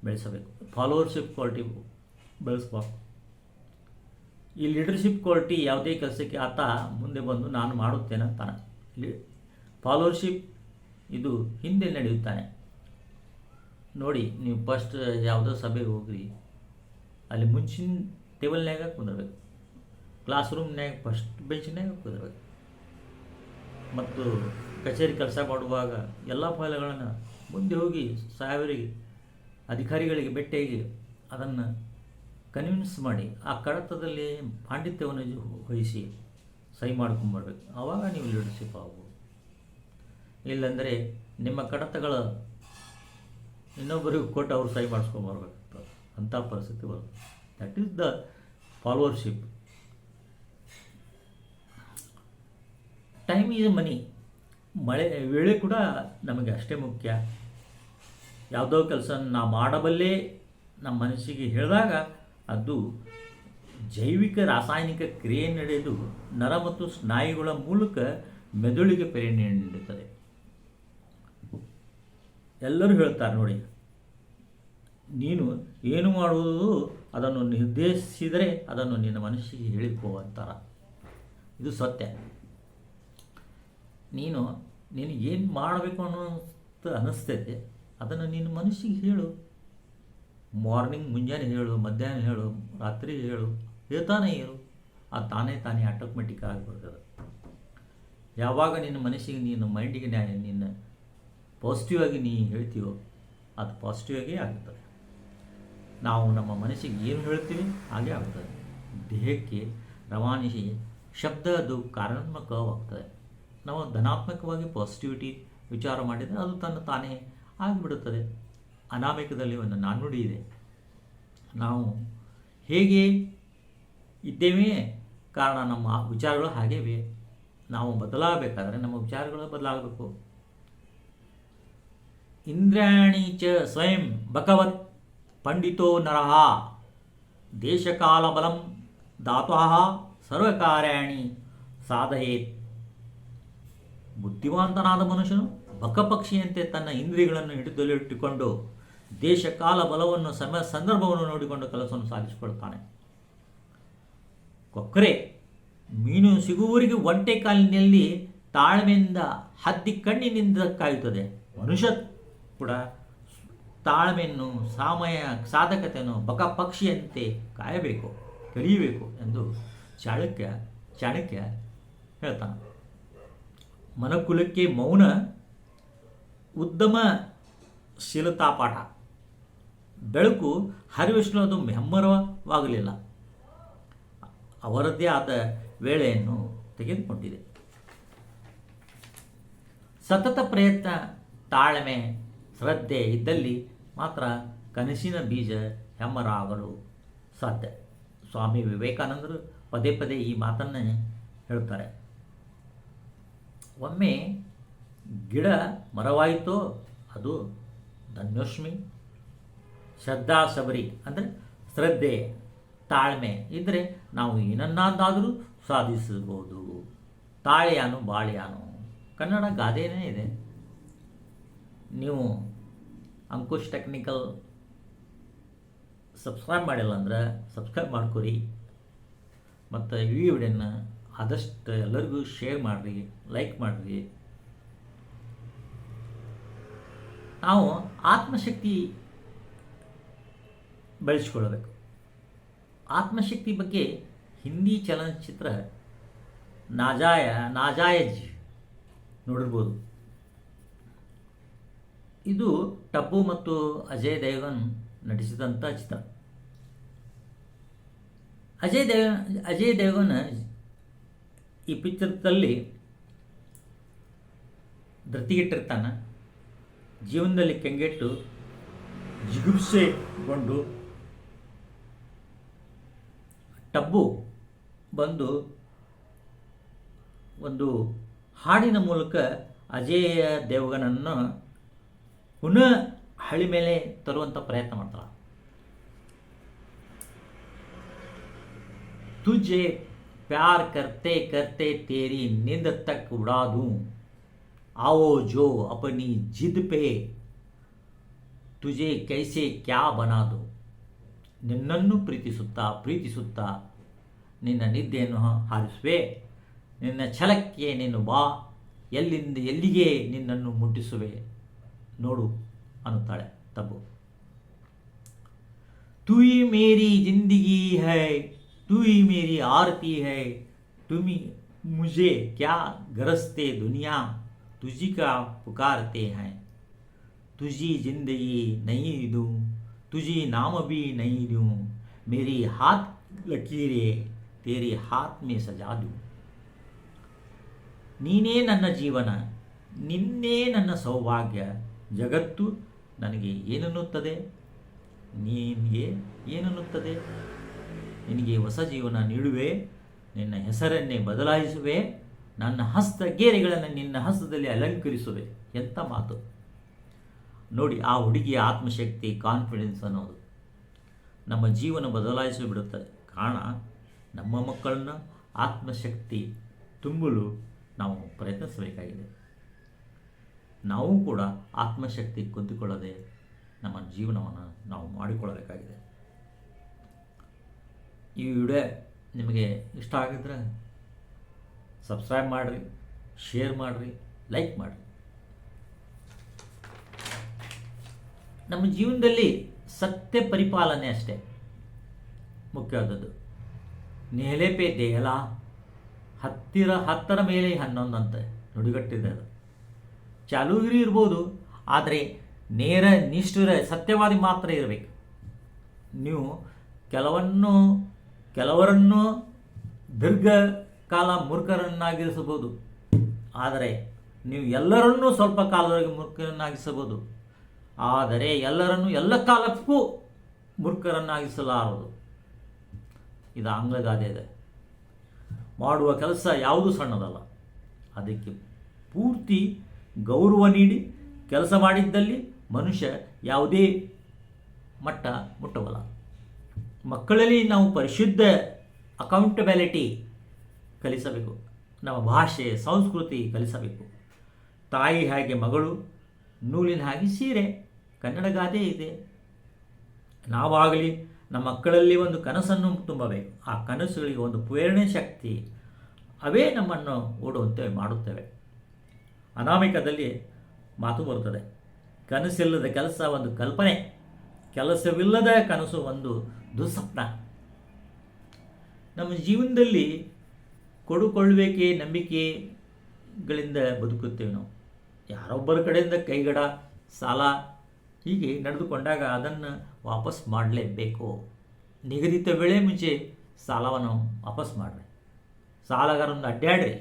ಬೆಳೆಸಬೇಕು, ಫಾಲೋವರ್ಶಿಪ್ ಕ್ವಾಲಿಟಿ ಬೆಳೆಸ್ಬೇಕು. ಈ ಲೀಡರ್ಶಿಪ್ ಕ್ವಾಲಿಟಿ ಯಾವುದೇ ಕೆಲಸಕ್ಕೆ ಆತ ಮುಂದೆ ಬಂದು ನಾನು ಮಾಡುತ್ತೇನೆ ಅಂತಾನೆ. ಫಾಲೋವರ್ಶಿಪ್ ಇದು ಹಿಂದೆ ನಡೆಯುತ್ತಾನೆ. ನೋಡಿ, ನೀವು ಫಸ್ಟ್ ಯಾವುದೋ ಸಭೆಗೆ ಹೋಗ್ರಿ, ಅಲ್ಲಿ ಮುಂಚಿನ ಟೇಬಲ್ನಾಗ ಕುಂದಿರ್ಬೇಕು, ಕ್ಲಾಸ್ ರೂಮ್ನಾಗ ಫಸ್ಟ್ ಬೆಂಚ್ನಾಗ ಕುಂದಿರ್ಬೇಕು. ಮತ್ತು ಕಚೇರಿ ಕೆಲಸ ಮಾಡುವಾಗ ಎಲ್ಲ ಫೈಲ್ಗಳನ್ನು ಮುಂದೆ ಹೋಗಿ ಸಾಹೇಬರಿಗೆ ಅಧಿಕಾರಿಗಳಿಗೆ ಭೇಟಿಯಾಗಿ ಅದನ್ನು ಕನ್ವಿನ್ಸ್ ಮಾಡಿ ಆ ಕಡತದಲ್ಲಿ ಪಾಂಡಿತ್ಯವನ್ನು ವಹಿಸಿ ಸಹಿ ಮಾಡ್ಕೊಂಬರ್ಬೇಕು. ಆವಾಗ ನೀವು ಲೀಡರ್ಶಿಪ್ ಆಗ್ಬೋದು. ಇಲ್ಲಾಂದರೆ ನಿಮ್ಮ ಕಡತಗಳ ಇನ್ನೊಬ್ಬರಿಗೆ ಕೊಟ್ಟು ಅವ್ರು ಸಹಿ ಮಾಡಿಸ್ಕೊಂಬರ್ಬೇಕಾಗ್ತದೆ. ಅಂಥ ಪರಿಸ್ಥಿತಿ ಬರುತ್ತೆ. That is the followership. Time is money. ವೇಳೆ ಕೂಡ ನಮಗೆ ಅಷ್ಟೇ ಮುಖ್ಯ. ಯಾವುದೋ ಕೆಲಸ ನಾ ಮಾಡಬಲ್ಲೇ ನಮ್ಮ ಮನಸ್ಸಿಗೆ ಹೇಳಿದಾಗ ಅದು ಜೈವಿಕ ರಾಸಾಯನಿಕ ಕ್ರಿಯೆ ನಡೆದು ನರ ಮತ್ತು ಸ್ನಾಯುಗಳ ಮೂಲಕ ಮೆದುಳಿಗೆ ಪ್ರೇರಣೆ ನೀಡುತ್ತದೆ. ಎಲ್ಲರೂ ಹೇಳ್ತಾರೆ ನೋಡಿ, ನೀನು ಏನು ಮಾಡುವುದು ಅದನ್ನು ನಿರ್ದೇಶಿಸಿದರೆ ಅದನ್ನು ನಿನ್ನ ಮನಸ್ಸಿಗೆ ಹೇಳಿಕೋ ಅಂತಾರ. ಇದು ಸತ್ಯ. ನೀನು ಏನು ಮಾಡಬೇಕು ಅನ್ನೋ ಅನ್ನಿಸ್ತೈತೆ ಅದನ್ನು ನಿನ್ನ ಮನಸ್ಸಿಗೆ ಹೇಳು. ಮಾರ್ನಿಂಗ್ ಮುಂಜಾನೆ ಹೇಳು, ಮಧ್ಯಾಹ್ನ ಹೇಳು, ರಾತ್ರಿ ಹೇಳು, ಹೇಳ್ತಾನೆ ಇರು. ಅದು ತಾನೇ ಆಟೋಮೆಟಿಕ್ ಆಗಿಬಿಡ್ತದೆ. ಯಾವಾಗ ನಿನ್ನ ಮನಸ್ಸಿಗೆ ನೀನು ಮೈಂಡಿಗೆ ನಿನ್ನ ಪಾಸಿಟಿವ್ ಆಗಿ ನೀ ಹೇಳ್ತೀವೋ ಅದು ಪಾಸಿಟಿವ್ ಆಗೇ ಆಗುತ್ತದೆ. ನಾವು ನಮ್ಮ ಮನಸ್ಸಿಗೆ ಏನು ಹೇಳ್ತೀವಿ ಹಾಗೆ ಆಗ್ತದೆ. ದೇಹಕ್ಕೆ ರವಾನಿಸಿ ಶಬ್ದ ಅದು ಕಾರ್ಯಾತ್ಮಕವಾಗ್ತದೆ. ನಾವು ಧನಾತ್ಮಕವಾಗಿ ಪಾಸಿಟಿವಿಟಿ ವಿಚಾರ ಮಾಡಿದರೆ ಅದು ತಾನೇ ಆಗಿಬಿಡುತ್ತದೆ. ಅನಾಮಿಕದಲ್ಲಿ ಒಂದು ನಾಣ್ಣುಡಿ ಇದೆ, ನಾವು ಹೇಗೆ ಇದ್ದೇವೆ ಕಾರಣ ನಮ್ಮ ವಿಚಾರಗಳು ಹಾಗೇವೆ. ನಾವು ಬದಲಾಗಬೇಕಾದ್ರೆ ನಮ್ಮ ವಿಚಾರಗಳು ಬದಲಾಗಬೇಕು. ಇಂದ್ರಾಣಿ ಚ ಸ್ವಯಂ ಭಗವತ್ ಪಂಡಿತೋ ನರಃ ದೇಶಕಾಲ ಬಲಂ ಧಾತುಃ ಸರ್ವಕಾರ್ಯಾಣಿ ಸಾಧಯೇತ್. ಬುದ್ಧಿವಂತನಾದ ಮನುಷ್ಯನು ಬಕಪಕ್ಷಿಯಂತೆ ತನ್ನ ಇಂದ್ರಿಯಗಳನ್ನು ಹಿಡಿದಲ್ಲಿಟ್ಟುಕೊಂಡು ದೇಶ ಕಾಲ ಬಲವನ್ನು ಸಂದರ್ಭವನ್ನು ನೋಡಿಕೊಂಡು ಕೆಲಸವನ್ನು ಸಾಧಿಸಿಕೊಳ್ತಾನೆ. ಕೊಕ್ಕರೆ ಮೀನು ಸಿಗುವವರೆಗೆ ಒಂಟೆ ಕಾಲಿನಲ್ಲಿ ತಾಳ್ಮೆಯಿಂದ ಹತ್ತಿ ಕಣ್ಣಿನಿಂದ ಕಾಯುತ್ತದೆ. ಮನುಷ್ಯ ಕೂಡ ತಾಳ್ಮೆಯನ್ನು ಸಾಧಕತೆಯನ್ನು ಬಕಪಕ್ಷಿಯಂತೆ ಕಾಯಬೇಕು, ಕಲಿಯಬೇಕು ಎಂದು ಚಾಣಕ್ಯ ಹೇಳ್ತಾನೆ. ಮನಕುಲಕ್ಕೆ ಮೌನ ಉದ್ಯಮಶೀಲತಾ ಪಾಠ. ಬೆಳಕು ಹರಿವಿಷ್ಣುವುದು ಹೆಮ್ಮರವಾಗಲಿಲ್ಲ, ಅವರದ್ದೇ ಆದ ವೇಳೆಯನ್ನು ತೆಗೆದುಕೊಂಡಿದೆ. ಸತತ ಪ್ರಯತ್ನ, ತಾಳ್ಮೆ, ಶ್ರದ್ಧೆ ಇದ್ದಲ್ಲಿ ಮಾತ್ರ ಕನಸಿನ ಬೀಜ ಹೆಮ್ಮರ ಆಗಲು ಸಾಧ್ಯ. ಸ್ವಾಮಿ ವಿವೇಕಾನಂದರು ಪದೇ ಪದೇ ಈ ಮಾತನ್ನೇ ಹೇಳ್ತಾರೆ. ಒಮ್ಮೆ ಗಿಡ ಮರವಾಯಿತೋ ಅದು ಧನ್ಯೋಷ್ಮಿ. ಶ್ರದ್ಧಾ ಸಬರಿ ಅಂದರೆ ಶ್ರದ್ಧೆ, ತಾಳ್ಮೆ ಇದ್ದರೆ ನಾವು ಏನನ್ನಾದರೂ ಸಾಧಿಸಬಹುದು. ತಾಳಿಯಾನು ಬಾಳಿಯಾನು ಕನ್ನಡ ಗಾದೆನೇ ಇದೆ. ನೀವು ಅಂಕುಶ್ ಟೆಕ್ನಿಕಲ್ ಸಬ್ಸ್ಕ್ರೈಬ್ ಮಾಡಿಲ್ಲ ಅಂದ್ರೆ ಸಬ್ಸ್ಕ್ರೈಬ್ ಮಾಡ್ಕೊರಿ. ಮತ್ತು ಈ ವಿಡಿಯೋನ ಆದಷ್ಟು ಎಲ್ಲರಿಗೂ ಶೇರ್ ಮಾಡಿರಿ, ಲೈಕ್ ಮಾಡಿರಿ. ನಾವು ಆತ್ಮಶಕ್ತಿ ಬೆಳೆಸ್ಕೊಳ್ಬೇಕು. ಆತ್ಮಶಕ್ತಿ ಬಗ್ಗೆ ಹಿಂದಿ ಚಲನಚಿತ್ರ ನಾಜಾಯಜ್ ನೋಡಿರ್ಬೋದು. ಇದು ಟಬ್ಬು ಮತ್ತು ಅಜಯ್ ದೇವಗನ್ ನಟಿಸಿದಂಥ ಚಿತ್ರ. ಅಜಯ್ ದೇವಗನ್ ಈ ಪಿಕ್ಚರ್ದಲ್ಲಿ ಧೃತಿಗೆಟ್ಟಿರ್ತಾನೆ. ಜೀವನದಲ್ಲಿ ಕೆಂಗೆಟ್ಟು ಜಿಗುಪ್ಸೆಗೊಂಡು ಟಬ್ಬು ಬಂದು ಒಂದು ಹಾಡಿನ ಮೂಲಕ ಅಜಯ್ ದೇವಗನನ್ನು ಪುನಃ ಹಳಿ ಮೇಲೆ ತರುವಂಥ ಪ್ರಯತ್ನ ಮಾಡ್ತಾಳೆ. ತುಜೆ प्यार करते करते तेरी नींद तक उड़ा दूं, आओ जो अपनी जिद पे तुझे कैसे क्या बना दो. ನಿನ್ನನ್ನು ಪ್ರೀತಿಸುತ್ತಾ ಪ್ರೀತಿಸುತ್ತಾ ನಿನ್ನ ನಿದ್ದೆಯನ್ನು ಹಾರಿಸುವೆ, ನಿನ್ನ ಛಲಕ್ಕೆ ನೀನು ಬಾ, ಎಲ್ಲಿಂದ ಎಲ್ಲಿಗೆ ನಿನ್ನನ್ನು ಮುಟ್ಟಿಸುವೆ ನೋಡು ಅನ್ನುತ್ತಾಳೆ ತಬ್ಬು. तू ही मेरी जिंदगी है, तू ही मेरी आरती है, तुम ही मुझे क्या गरजते दुनिया, तुझी का पुकारते हैं. तुझी जिंदगी नहीं दूं, तुझी नाम भी नहीं दूं, मेरी हाथ लकीरें तेरे हाथ में सजा दूं. ನೀನೇ ನನ್ನ ಜೀವನ, ನಿನ್ನೇ ನನ್ನ ಸೌಭಾಗ್ಯ, ಜಗತ್ತು ನನಗೆ ಏನನ್ನುತ್ತದೆ, ನಿನಗೆ ಏನನ್ನುತ್ತದೆ, ನಿನಗೆ ಹೊಸ ಜೀವನ ನೀಡುವೆ, ನಿನ್ನ ಹೆಸರನ್ನೇ ಬದಲಾಯಿಸುವೆ, ನನ್ನ ಹಸ್ತಗೇರೆಗಳನ್ನು ನಿನ್ನ ಹಸ್ತದಲ್ಲಿ ಅಲಂಕರಿಸುವೆ. ಎಂಥ ಮಾತು ನೋಡಿ. ಆ ಹುಡುಗಿಯ ಆತ್ಮಶಕ್ತಿ, ಕಾನ್ಫಿಡೆನ್ಸ್ ಅನ್ನೋದು ನಮ್ಮ ಜೀವನ ಬದಲಾಯಿಸಿಬಿಡುತ್ತದೆ. ಕಾರಣ ನಮ್ಮ ಮಕ್ಕಳನ್ನು ಆತ್ಮಶಕ್ತಿ ತುಂಬಲು ನಾವು ಪ್ರಯತ್ನಿಸಬೇಕಾಗಿದೆ. ನಾವು ಕೂಡ ಆತ್ಮಶಕ್ತಿ ಕುಂದಿಕೊಳ್ಳದೆ ನಮ್ಮ ಜೀವನವನ್ನು ನಾವು ಮಾಡಿಕೊಳ್ಳಬೇಕಾಗಿದೆ. ಈ ವಿಡಿಯೋ ನಿಮಗೆ ಇಷ್ಟ ಆಗಿದ್ರೆ ಸಬ್ಸ್ಕ್ರೈಬ್ ಮಾಡಿರಿ, ಶೇರ್ ಮಾಡಿರಿ, ಲೈಕ್ ಮಾಡಿರಿ. ನಮ್ಮ ಜೀವನದಲ್ಲಿ ಸತ್ಯ ಪರಿಪಾಲನೆ ಅಷ್ಟೇ ಮುಖ್ಯವಾದದ್ದು. ನೇಲೆ ಪೇ ದೇಹಲ, ಹತ್ತರ ಮೇಲೆ 11 ಅಂತ ನುಡಿಗಟ್ಟಿದೆ. ಅದು ಚಾಲುಗಿರಿ ಇರ್ಬೋದು, ಆದರೆ ನೇರ ನಿಷ್ಠುರ ಸತ್ಯವಾದಿ ಮಾತ್ರ ಇರಬೇಕು. ನೀವು ಕೆಲವರನ್ನು ದೀರ್ಘಕಾಲ ಮೂರ್ಖರನ್ನಾಗಿರಿಸಬಹುದು, ಆದರೆ ನೀವು ಎಲ್ಲರನ್ನೂ ಸ್ವಲ್ಪ ಕಾಲದವರೆಗೆ ಮೂರ್ಖರನ್ನಾಗಿಸಬಹುದು, ಆದರೆ ಎಲ್ಲರನ್ನೂ ಎಲ್ಲ ಕಾಲಕ್ಕೂ ಮೂರ್ಖರನ್ನಾಗಿಸಲಾರದು. ಇದು ಆಂಗ್ಲಗಾದೆ ಇದೆ. ಮಾಡುವ ಕೆಲಸ ಯಾವುದೂ ಸಣ್ಣದಲ್ಲ, ಅದಕ್ಕೆ ಪೂರ್ತಿ ಗೌರವ ನೀಡಿ ಕೆಲಸ ಮಾಡಿದ್ದಲ್ಲಿ ಮನುಷ್ಯ ಯಾವುದೇ ಮಟ್ಟ ಮುಟ್ಟಬಲ್ಲ. ಮಕ್ಕಳಲ್ಲಿ ನಾವು ಪರಿಶುದ್ಧ ಅಕೌಂಟಬಿಲಿಟಿ ಕಲಿಸಬೇಕು. ನಮ್ಮ ಭಾಷೆ ಸಂಸ್ಕೃತಿ ಕಲಿಸಬೇಕು. ತಾಯಿ ಹಾಗೆ ಮಗಳು, ನೂಲಿನ ಹಾಗೆ ಸೀರೆ, ಕನ್ನಡ ಗಾದೆ ಇದೆ. ನಾವಾಗಲಿ ನಮ್ಮ ಮಕ್ಕಳಲ್ಲಿ ಒಂದು ಕನಸನ್ನು ತುಂಬಬೇಕು. ಆ ಕನಸುಗಳಿಗೆ ಒಂದು ಪ್ರೇರಣೆ ಶಕ್ತಿ, ಅವೇ ನಮ್ಮನ್ನು ಓಡುವಂತೆ ಮಾಡುತ್ತವೆ. ಅನಾಮಿಕದಲ್ಲಿ ಮಾತು ಬರುತ್ತದೆ, ಕನಸಿಲ್ಲದ ಕೆಲಸ ಒಂದು ಕಲ್ಪನೆ, ಕೆಲಸವಿಲ್ಲದ ಕನಸು ಒಂದು ದುಸ್ವಪ್ನ. ನಮ್ಮ ಜೀವನದಲ್ಲಿ ಕೊಡುಕೊಳ್ಳುವಿಕೆ, ನಂಬಿಕೆಗಳಿಂದ ಬದುಕುತ್ತೇವೆ ನಾವು. ಯಾರೊಬ್ಬರ ಕಡೆಯಿಂದ ಕೈಗಡ, ಸಾಲ ಹೀಗೆ ನಡೆದುಕೊಂಡಾಗ ಅದನ್ನು ವಾಪಸ್ ಮಾಡಲೇಬೇಕು. ನಿಗದಿತ ವೇಳೆ ಮುಂಚೆ ಸಾಲವನ್ನು ವಾಪಸ್ ಮಾಡಿರಿ. ಸಾಲಗಾರನ್ನು ಅಡ್ಡಾಡ್ರಿ,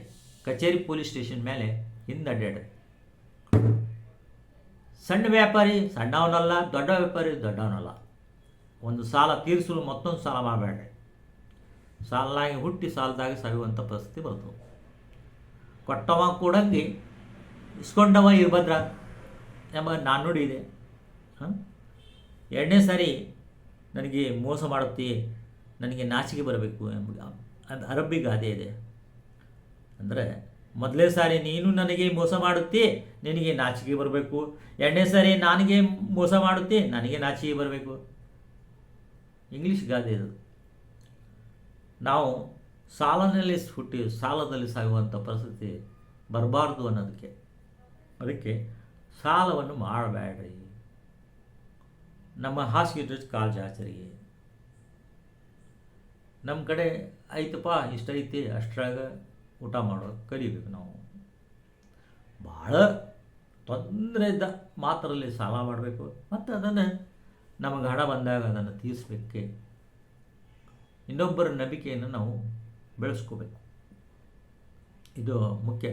ಕಚೇರಿ ಪೊಲೀಸ್ ಸ್ಟೇಷನ್ ಮೇಲೆ ಹಿಂದೆ ಅಡ್ಡಾಡ್ರಿ. ಸಣ್ಣ ವ್ಯಾಪಾರಿ ಸಣ್ಣವನಲ್ಲ, ದೊಡ್ಡ ವ್ಯಾಪಾರಿ ದೊಡ್ಡವನಲ್ಲ. ಒಂದು ಸಾಲ ತೀರಿಸಲು ಮತ್ತೊಂದು ಸಾಲ ಮಾಡಬೇಡ್ರಿ. ಸಾಲನಾಗಿ ಹುಟ್ಟಿ ಸಾಲದಾಗ ಸಾಯುವಂಥ ಪರಿಸ್ಥಿತಿ ಬರ್ತದೆ. ಕೊಟ್ಟವ ಕೊಡಂಗೆ ಇಸ್ಕೊಂಡವ ಇರ್ಭದ್ರ ಎಂಬ ನಾಣ್ಣುಡಿ ಇದೆ. ಎರಡನೇ ಸಾರಿ ನನಗೆ ಮೋಸ ಮಾಡುತ್ತೀ, ನನಗೆ ನಾಚಿಕೆ ಬರಬೇಕು ಎಂಬ ಅದು ಅರಬ್ಬಿ ಗಾದೆ ಇದೆ. ಅಂದರೆ ಮೊದಲೇ ಸಾರಿ ನೀನು ನನಗೆ ಮೋಸ ಮಾಡುತ್ತಿ, ನಿನಗೆ ನಾಚಿಕೆ ಬರಬೇಕು. ಎರಡನೇ ಸಾರಿ ನನಗೆ ಮೋಸ ಮಾಡುತ್ತಿ, ನನಗೆ ನಾಚಿಕೆ ಬರಬೇಕು. ಇಂಗ್ಲೀಷ್ ಗಾದೆ ಇದು. ನಾವು ಸಾಲನಲ್ಲಿ ಹುಟ್ಟಿ ಸಾಲದಲ್ಲಿ ಸಾಗುವಂಥ ಪರಿಸ್ಥಿತಿ ಬರಬಾರ್ದು ಅನ್ನೋದಕ್ಕೆ. ಅದಕ್ಕೆ ಸಾಲವನ್ನು ಮಾಡಬೇಡ್ರಿ. ನಮ್ಮ ಹಾಸಿಗೆ ಕಾಲು ಜಾಚರಿ. ನಮ್ಮ ಕಡೆ ಐತಪ್ಪ ಇಷ್ಟೈತಿ, ಅಷ್ಟರಾಗ ಊಟ ಮಾಡೋದು ಕಲಿಬೇಕು ನಾವು. ಭಾಳ ತೊಂದರೆ ಇದ್ದ ಮಾತ್ರದಲ್ಲಿ ಸಾಲ ಮಾಡಬೇಕು, ಮತ್ತು ಅದನ್ನು ನಮಗೆ ಹಣ ಬಂದಾಗ ಅದನ್ನು ತೀರಿಸಬೇಕೆ. ಇನ್ನೊಬ್ಬರ ನಂಬಿಕೆಯನ್ನು ನಾವು ಬೆಳೆಸ್ಕೋಬೇಕು. ಇದು ಮುಖ್ಯ.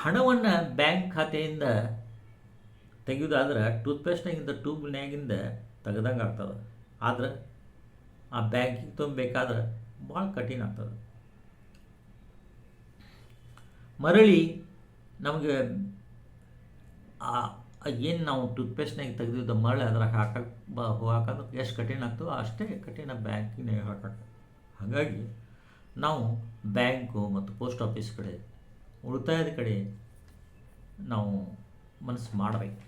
ಹಣವನ್ನು ಬ್ಯಾಂಕ್ ಖಾತೆಯಿಂದ ತೆಗೆಯೋದಾದ್ರೆ ಟೂತ್ಪೇಸ್ಟ್ನಾಗಿಂದ ಟ್ಯೂಬ್ನ್ಯಾಗಿಂದ ತೆಗೆದಂಗೆ ಆಗ್ತದೆ. ಆದ್ರೆ ಆ ಬ್ಯಾಂಕಿಗೆ ತುಂಬಬೇಕಾದ್ರೆ ಭಾಳ ಕಠಿಣ ಆಗ್ತದೆ. ಮರಳಿ ನಮಗೆ ಏನು ನಾವು ಟೂತ್ಪೇಸ್ಟ್ನಾಗ ತೆಗೆದಿದ್ದ ಮರಳು ಅದ್ರಾಗ ಹಾಕಂದ್ರೆ ಎಷ್ಟು ಕಠಿಣ ಆಗ್ತದೋ ಅಷ್ಟೇ ಕಠಿಣ ಬ್ಯಾಂಕಿನಾಗ ಹಾಕಕ್ಕೆ. ಹಾಗಾಗಿ ನಾವು ಬ್ಯಾಂಕು ಮತ್ತು ಪೋಸ್ಟ್ ಆಫೀಸ್ ಕಡೆ, ಉಳಿತಾಯದ ಕಡೆ ನಾವು ಮನಸ್ಸು ಮಾಡಬೇಕು.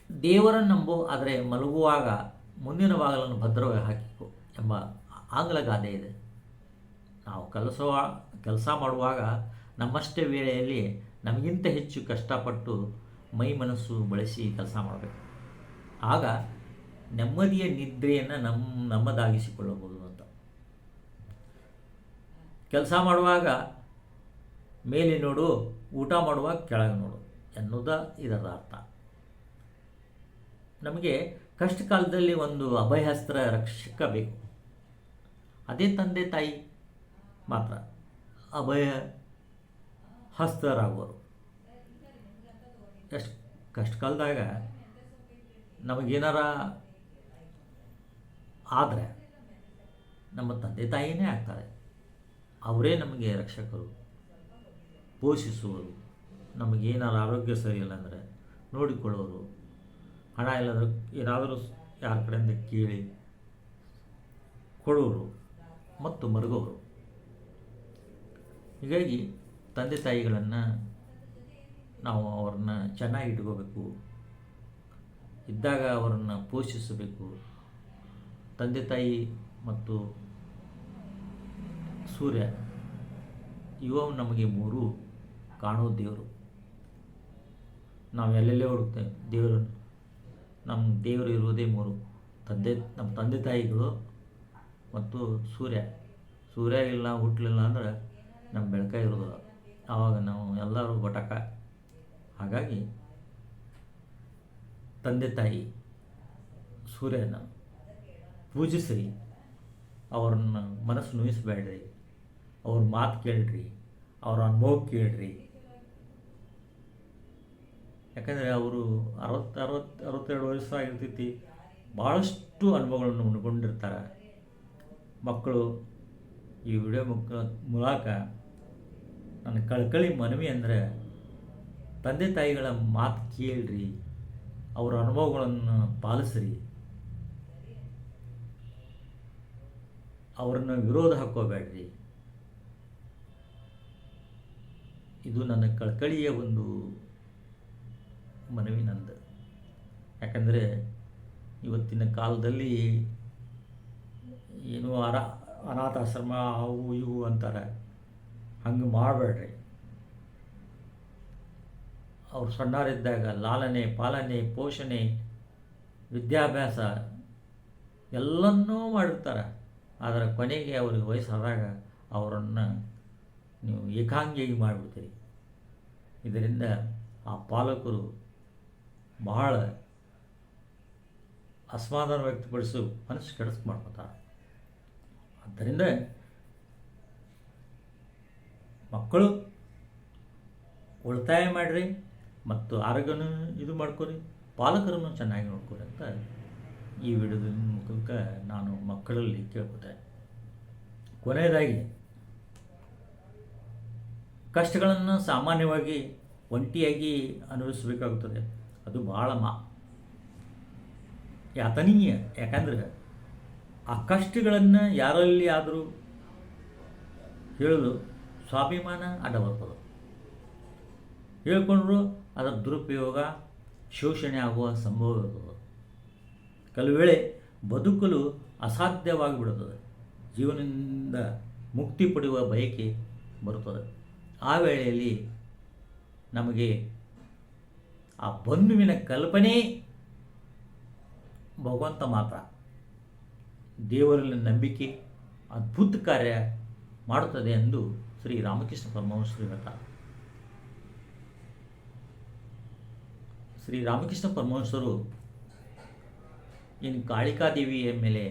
ದೇವರನ್ನು ನಂಬು, ಆದರೆ ಮಲಗುವಾಗ ಮುಂದಿನ ಬಾಗಿಲನ್ನು ಭದ್ರವಾಗಿ ಹಾಕಿಕೊ ಎಂಬ ಆಂಗ್ಲ ಗಾದೆ ಇದೆ. ನಾವು ಕೆಲಸ ಮಾಡುವಾಗ ನಮ್ಮಷ್ಟೇ ವೇಳೆಯಲ್ಲಿ ನಮಗಿಂತ ಹೆಚ್ಚು ಕಷ್ಟಪಟ್ಟು ಮೈ ಮನಸ್ಸು ಬಳಸಿ ಕೆಲಸ ಮಾಡಬೇಕು. ಆಗ ನೆಮ್ಮದಿಯ ನಿದ್ರೆಯನ್ನು ನಮ್ಮದಾಗಿಸಿಕೊಳ್ಳಬಹುದು ಅಂತ. ಕೆಲಸ ಮಾಡುವಾಗ ಮೇಲೆ ನೋಡು, ಊಟ ಮಾಡುವಾಗ ಕೆಳಗೆ ನೋಡು ಎನ್ನುವುದ ಇದರ ಅರ್ಥ. ನಮಗೆ ಕಷ್ಟ ಕಾಲದಲ್ಲಿ ಒಂದು ಅಭಯಹಸ್ತ್ರ ರಕ್ಷಕ ಬೇಕು. ಅದೇ ತಂದೆ ತಾಯಿ ಮಾತ್ರ ಅಭಯ ಹಸ್ತರಾಗುವರು. ಎಷ್ಟು ಕಷ್ಟ ಕಾಲದಾಗ ನಮಗೇನಾರ ಆದರೆ ನಮ್ಮ ತಂದೆ ತಾಯಿಯೇ ಆಗ್ತಾರೆ. ಅವರೇ ನಮಗೆ ರಕ್ಷಕರು, ಪೋಷಿಸುವರು. ನಮಗೇನಾರು ಆರೋಗ್ಯ ಸರಿಯಿಲ್ಲ ಅಂದರೆ ನೋಡಿಕೊಳ್ಳೋರು, ಹಣ ಇಲ್ಲದ್ರೆ ಏನಾದರೂ ಯಾರ ಕಡೆಯಿಂದ ಕೇಳಿ ಕೊಡೋರು ಮತ್ತು ಮರುಗೋರು. ಹೀಗಾಗಿ ತಂದೆ ತಾಯಿಗಳನ್ನು ನಾವು ಅವ್ರನ್ನ ಚೆನ್ನಾಗಿ ಇಟ್ಕೋಬೇಕು, ಇದ್ದಾಗ ಅವರನ್ನು ಪೋಷಿಸಬೇಕು. ತಂದೆ ತಾಯಿ ಮತ್ತು ಸೂರ್ಯ ಇವು ನಮಗೆ ಮೂರು ಕಾಣೋ ದೇವರು. ನಾವು ಎಲ್ಲೆಲ್ಲೇ ಹುಡುಕ್ತೇವೆ ದೇವರನ್ನು. ನಮ್ಮ ದೇವರು ಇರುವುದೇ ಮೂರು: ನಮ್ಮ ತಂದೆ ತಾಯಿಗಳು ಮತ್ತು ಸೂರ್ಯ. ಸೂರ್ಯ ಇಲ್ಲ, ಹುಟ್ಟಲಿಲ್ಲ ಅಂದ್ರೆ ನಮ್ಮ ಬೆಳಕ ಇರೋದಿಲ್ಲ. ಆವಾಗ ನಾವು ಎಲ್ಲರೂ ಘಟಕ. ಹಾಗಾಗಿ ತಂದೆ ತಾಯಿ ಸೂರ್ಯನ ಪೂಜಿಸ್ರಿ, ಅವ್ರನ್ನ ಮನಸ್ಸು ನೋಯಿಸಬೇಡ್ರಿ, ಅವ್ರ ಮಾತು ಕೇಳ್ರಿ, ಅವ್ರ ಅನುಭವ ಕೇಳ್ರಿ. ಯಾಕಂದರೆ ಅವರು 62 ವಯಸ್ಸಾಗಿರ್ತೈತಿ, ಭಾಳಷ್ಟು ಅನುಭವಗಳನ್ನು ಉಣ್ಕೊಂಡಿರ್ತಾರೆ. ಮಕ್ಕಳು ಈ ವಿಡಿಯೋ ಮೂಲಕ ನನ್ನ ಕಳಕಳಿ ಮನವಿ ಅಂದರೆ, ತಂದೆ ತಾಯಿಗಳ ಮಾತು ಕೇಳ್ರಿ, ಅವರ ಅನುಭವಗಳನ್ನು ಪಾಲಿಸ್ರಿ, ಅವ್ರನ್ನ ವಿರೋಧ ಹಾಕೋಬೇಡ್ರಿ. ಇದು ನನ್ನ ಕಳಕಳಿಯ ಒಂದು ಮನವಿ ನಂದು. ಯಾಕಂದರೆ ಇವತ್ತಿನ ಕಾಲದಲ್ಲಿ ಏನೋ ಅನಾಥಾಶ್ರಮ ಅವು ಇವು ಅಂತಾರೆ. ಹಂಗೆ ಮಾಡಬೇಡ್ರಿ. ಅವ್ರು ಸಣ್ಣವರಿದ್ದಾಗ ಲಾಲನೆ, ಪಾಲನೆ, ಪೋಷಣೆ, ವಿದ್ಯಾಭ್ಯಾಸ ಎಲ್ಲನ್ನೂ ಮಾಡಿರ್ತಾರೆ. ಆದರೆ ಕೊನೆಗೆ ಅವ್ರಿಗೆ ವಯಸ್ಸಾದಾಗ ಅವರನ್ನು ನೀವು ಏಕಾಂಗಿಯಾಗಿ ಮಾಡಿಬಿಡ್ತೀರಿ. ಇದರಿಂದ ಆ ಪಾಲಕರು ಬಹಳ ಅಸಮಾಧಾನ ವ್ಯಕ್ತಪಡಿಸು ಮನಸ್ಸು ಕೆಡಿಸ್ ಮಾಡ್ಕೊತಾರೆ. ಆದ್ದರಿಂದ ಮಕ್ಕಳು ಉಳಿತಾಯ ಮಾಡಿರಿ ಮತ್ತು ಆರೋಗ್ಯನೂ ಇದು ಮಾಡ್ಕೊರಿ, ಪಾಲಕರನ್ನು ಚೆನ್ನಾಗಿ ನೋಡ್ಕೊರಿ ಅಂತ ಈ ವಿಡಿಯೋದ ಮೂಲಕ ನಾನು ಮಕ್ಕಳಲ್ಲಿ ಕೇಳ್ಕೊತೇನೆ. ಕೊನೆಯದಾಗಿ, ಕಷ್ಟಗಳನ್ನು ಸಾಮಾನ್ಯವಾಗಿ ಒಂಟಿಯಾಗಿ ಅನುಭವಿಸಬೇಕಾಗುತ್ತದೆ. ಅದು ಭಾಳ ಯಾತನೀಯ. ಯಾಕಂದ್ರೆ ಆ ಕಷ್ಟಗಳನ್ನು ಯಾರಲ್ಲಿ ಆದರೂ ಹೇಳಲು ಸ್ವಾಭಿಮಾನ ಅಡ್ಡ ಬರ್ತದೆ. ಹೇಳ್ಕೊಂಡ್ರು ಅದರ ದುರುಪಯೋಗ, ಶೋಷಣೆ ಆಗುವ ಸಂಭವ ಇರ್ತದೆ. ಕೆಲವು ವೇಳೆ ಬದುಕಲು ಅಸಾಧ್ಯವಾಗಿಬಿಡುತ್ತದೆ. ಜೀವನದಿಂದ ಮುಕ್ತಿ ಪಡೆಯುವ ಬಯಕೆ ಬರುತ್ತದೆ. ಆ ವೇಳೆಯಲ್ಲಿ ನಮಗೆ ಆ ಬಂಧುವಿನ ಕಲ್ಪನೆ ಭಗವಂತ ಮಾತ್ರ. ದೇವರಲ್ಲಿ ನಂಬಿಕೆ ಅದ್ಭುತ ಕಾರ್ಯ ಮಾಡುತ್ತದೆ ಎಂದು ಶ್ರೀ ರಾಮಕೃಷ್ಣ ಪರಮಹಂಸರು ಹೇಳ್ತಾರೆ. ಶ್ರೀ ರಾಮಕೃಷ್ಣ ಪರಮಹಂಸರು ಇನ್ನು ಕಾಳಿಕಾದೇವಿಯ ಮೇಲೆ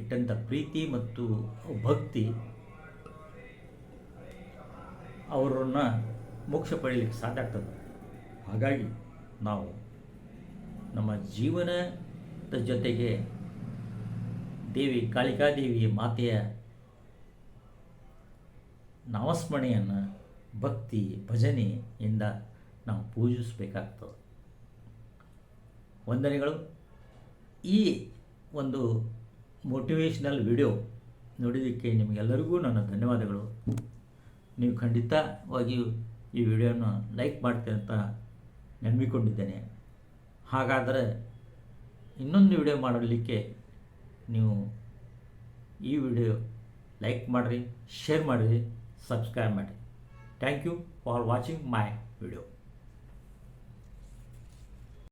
ಇಟ್ಟಂಥ ಪ್ರೀತಿ ಮತ್ತು ಭಕ್ತಿ ಅವರನ್ನು ಮೋಕ್ಷ ಪಡೀಲಿಕ್ಕೆ ಸಾಧ್ಯ ಆಗ್ತದೆ. ಹಾಗಾಗಿ ನಾವು ನಮ್ಮ ಜೀವನದ ಜೊತೆಗೆ ದೇವಿ ಕಾಳಿಕಾದೇವಿ ಮಾತೆಯ ನಾಮಸ್ಮರಣೆಯನ್ನು ಭಕ್ತಿ ಭಜನೆಯಿಂದ ನಾವು ಪೂಜಿಸಬೇಕಾಗ್ತದೆ. ವಂದನೆಗಳು. ಈ ಒಂದು ಮೋಟಿವೇಶ್ನಲ್ ವಿಡಿಯೋ ನೋಡಿದ್ದಕ್ಕೆ ನಿಮಗೆಲ್ಲರಿಗೂ ನನ್ನ ಧನ್ಯವಾದಗಳು. ನೀವು ಖಂಡಿತವಾಗಿಯೂ ಈ ವಿಡಿಯೋನ ಲೈಕ್ ಮಾಡ್ತೀರಿ ಅಂತ ನಂಬಿಕೊಂಡಿದ್ದೇನೆ. ಹಾಗಾದರೆ ಇನ್ನೊಂದು ವಿಡಿಯೋ ಮಾಡಲಿಕ್ಕೆ ನೀವು ಈ ವಿಡಿಯೋ ಲೈಕ್ ಮಾಡಿರಿ, ಶೇರ್ ಮಾಡಿರಿ, ಸಬ್ಸ್ಕ್ರೈಬ್ ಮಾಡಿರಿ. Thank you for watching my video.